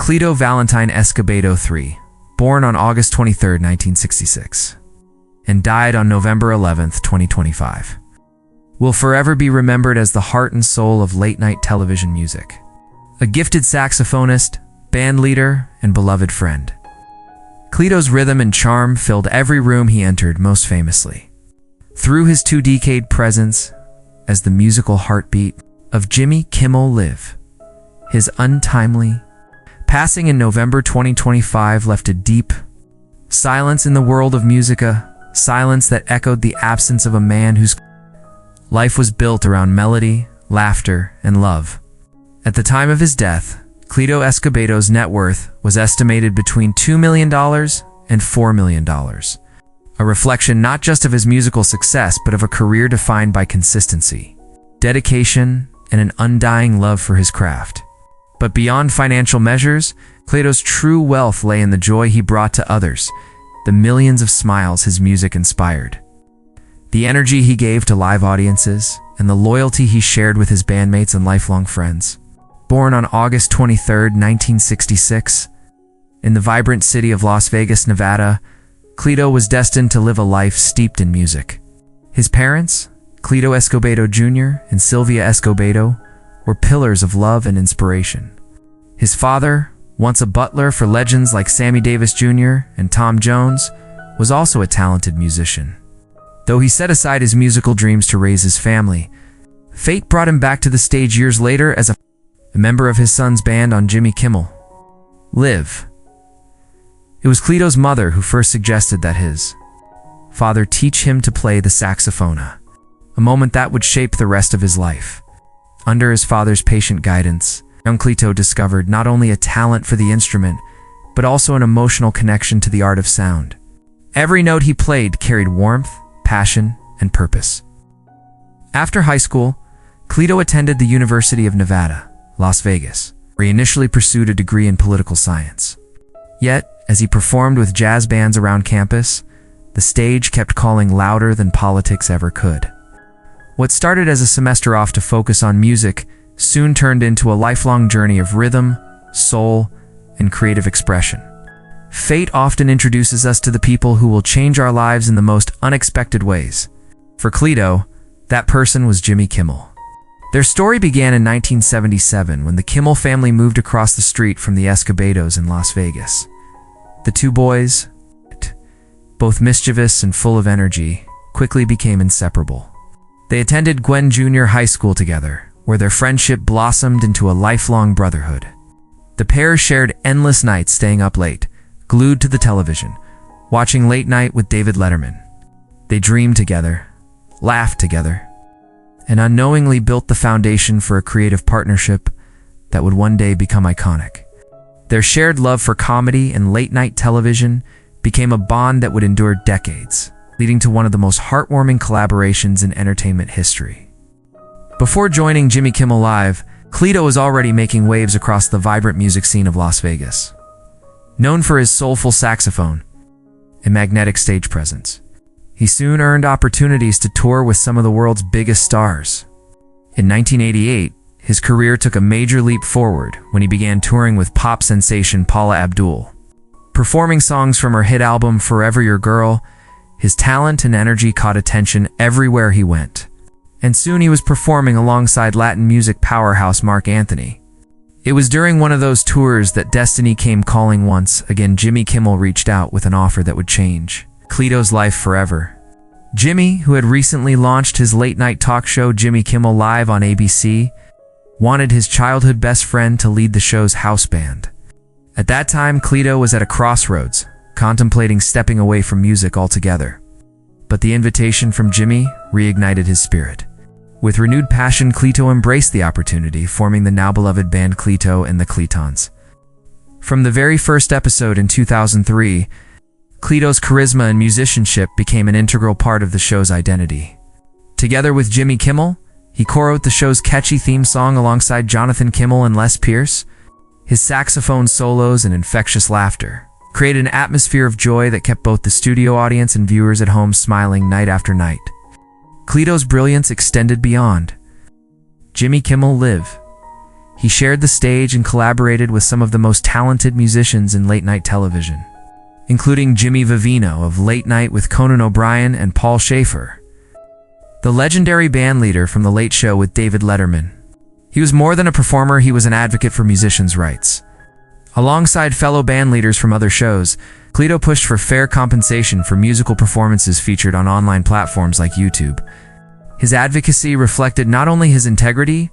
Cleto Valentine Escobedo III, born on August 23, 1966, and died on November 11, 2025, will forever be remembered as the heart and soul of late-night television music. A gifted saxophonist, band leader, and beloved friend, Cleto's rhythm and charm filled every room he entered, most famously through his two-decade presence as the musical heartbeat of Jimmy Kimmel Live. His untimely passing in November 2025 left a deep silence in the world of music, a silence that echoed the absence of a man whose life was built around melody, laughter, and love. At the time of his death, Cleto Escobedo's net worth was estimated between $2 million and $4 million, a reflection not just of his musical success but of a career defined by consistency, dedication, and an undying love for his craft. But beyond financial measures, Cleto's true wealth lay in the joy he brought to others, the millions of smiles his music inspired, the energy he gave to live audiences, and the loyalty he shared with his bandmates and lifelong friends. Born on August 23, 1966, in the vibrant city of Las Vegas, Nevada, Cleto was destined to live a life steeped in music. His parents, Cleto Escobedo Jr. and Sylvia Escobedo, were pillars of love and inspiration. His father, once a butler for legends like Sammy Davis Jr. and Tom Jones, was also a talented musician. Though he set aside his musical dreams to raise his family, fate brought him back to the stage years later as a member of his son's band on Jimmy Kimmel Live. It was Cleto's mother who first suggested that his father teach him to play the saxophone, a moment that would shape the rest of his life. Under his father's patient guidance, young Cleto discovered not only a talent for the instrument, but also an emotional connection to the art of sound. Every note he played carried warmth, passion, and purpose. After high school, Cleto attended the University of Nevada, Las Vegas, where he initially pursued a degree in political science. Yet, as he performed with jazz bands around campus, the stage kept calling louder than politics ever could. What started as a semester off to focus on music soon turned into a lifelong journey of rhythm, soul, and creative expression. Fate often introduces us to the people who will change our lives in the most unexpected ways. For Cleto, that person was Jimmy Kimmel. Their story began in 1977 when the Kimmel family moved across the street from the Escobedos in Las Vegas. The two boys, both mischievous and full of energy, quickly became inseparable. They attended Gwen Junior High School together, where their friendship blossomed into a lifelong brotherhood. The pair shared endless nights staying up late, glued to the television, watching Late Night with David Letterman. They dreamed together, laughed together, and unknowingly built the foundation for a creative partnership that would one day become iconic. Their shared love for comedy and late-night television became a bond that would endure decades, leading to one of the most heartwarming collaborations in entertainment history. Before joining Jimmy Kimmel Live, Cleto was already making waves across the vibrant music scene of Las Vegas. Known for his soulful saxophone and magnetic stage presence, he soon earned opportunities to tour with some of the world's biggest stars. In 1988, his career took a major leap forward when he began touring with pop sensation Paula Abdul. Performing songs from her hit album Forever Your Girl, his talent and energy caught attention everywhere he went, and soon he was performing alongside Latin music powerhouse Marc Anthony. It was during one of those tours that destiny came calling. Once again, Jimmy Kimmel reached out with an offer that would change Cleto's life forever. Jimmy, who had recently launched his late-night talk show Jimmy Kimmel Live on ABC, wanted his childhood best friend to lead the show's house band. At that time, Cleto was at a crossroads, contemplating stepping away from music altogether. But the invitation from Jimmy reignited his spirit. With renewed passion, Cleto embraced the opportunity, forming the now-beloved band Cleto and the Cletons. From the very first episode in 2003, Cleto's charisma and musicianship became an integral part of the show's identity. Together with Jimmy Kimmel, he co-wrote the show's catchy theme song alongside Jonathan Kimmel and Les Pierce. His saxophone solos and infectious laughter created an atmosphere of joy that kept both the studio audience and viewers at home smiling night after night. Cleto's brilliance extended beyond Jimmy Kimmel Live. He shared the stage and collaborated with some of the most talented musicians in late-night television, including Jimmy Vivino of Late Night with Conan O'Brien and Paul Schaefer, the legendary bandleader from The Late Show with David Letterman. He was more than a performer, he was an advocate for musicians' rights. Alongside fellow bandleaders from other shows, Cleto pushed for fair compensation for musical performances featured on online platforms like YouTube. His advocacy reflected not only his integrity,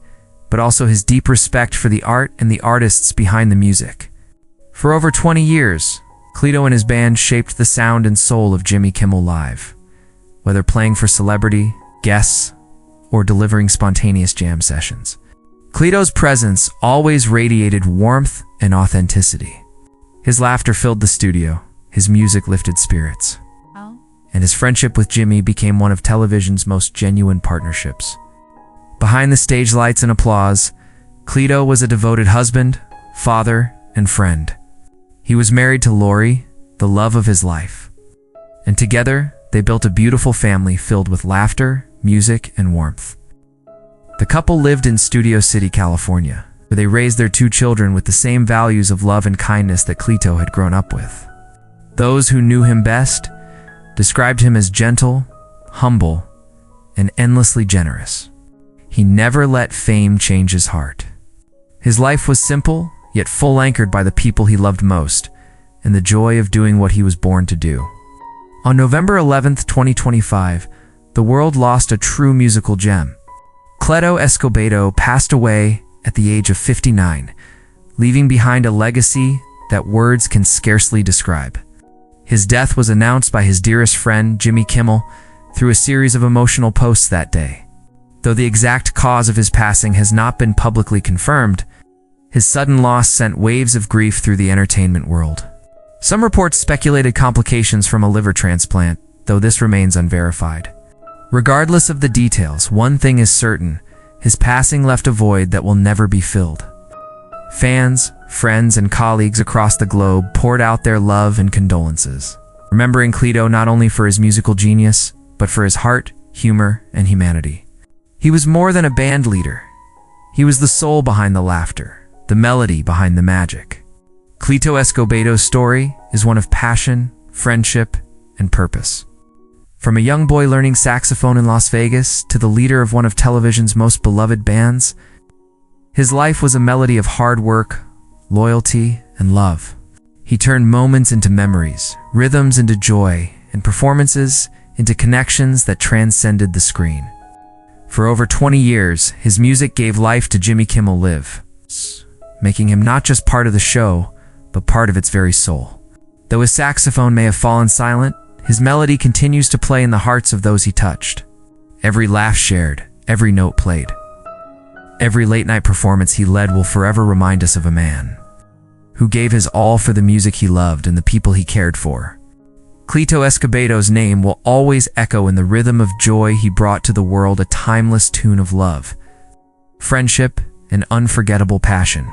but also his deep respect for the art and the artists behind the music. For over 20 years, Cleto and his band shaped the sound and soul of Jimmy Kimmel Live, whether playing for celebrity, guests, or delivering spontaneous jam sessions. Cleto's presence always radiated warmth and authenticity. His laughter filled the studio, his music lifted spirits, and his friendship with Jimmy became one of television's most genuine partnerships. Behind the stage lights and applause, Cleto was a devoted husband, father, and friend. He was married to Lori, the love of his life, and together they built a beautiful family filled with laughter, music, and warmth. The couple lived in Studio City, California, where they raised their 2 children with the same values of love and kindness that Cleto had grown up with. Those who knew him best described him as gentle, humble, and endlessly generous. He never let fame change his heart. His life was simple, yet full anchored by the people he loved most, and the joy of doing what he was born to do. On November 11th, 2025, the world lost a true musical gem. Cleto Escobedo passed away at the age of 59, leaving behind a legacy that words can scarcely describe. His death was announced by his dearest friend, Jimmy Kimmel, through a series of emotional posts that day. Though the exact cause of his passing has not been publicly confirmed, his sudden loss sent waves of grief through the entertainment world. Some reports speculated complications from a liver transplant, though this remains unverified. Regardless of the details, one thing is certain: his passing left a void that will never be filled. Fans, friends, and colleagues across the globe poured out their love and condolences, remembering Cleto not only for his musical genius, but for his heart, humor, and humanity. He was more than a band leader. He was the soul behind the laughter, the melody behind the magic. Cleto Escobedo's story is one of passion, friendship, and purpose. From a young boy learning saxophone in Las Vegas to the leader of one of television's most beloved bands, his life was a melody of hard work, loyalty, and love. He turned moments into memories, rhythms into joy, and performances into connections that transcended the screen. For over 20 years, his music gave life to Jimmy Kimmel Live, making him not just part of the show, but part of its very soul. Though his saxophone may have fallen silent, his melody continues to play in the hearts of those he touched. Every laugh shared, every note played, every late-night performance he led will forever remind us of a man who gave his all for the music he loved and the people he cared for. Cleto Escobedo's name will always echo in the rhythm of joy he brought to the world, a timeless tune of love, friendship, and unforgettable passion.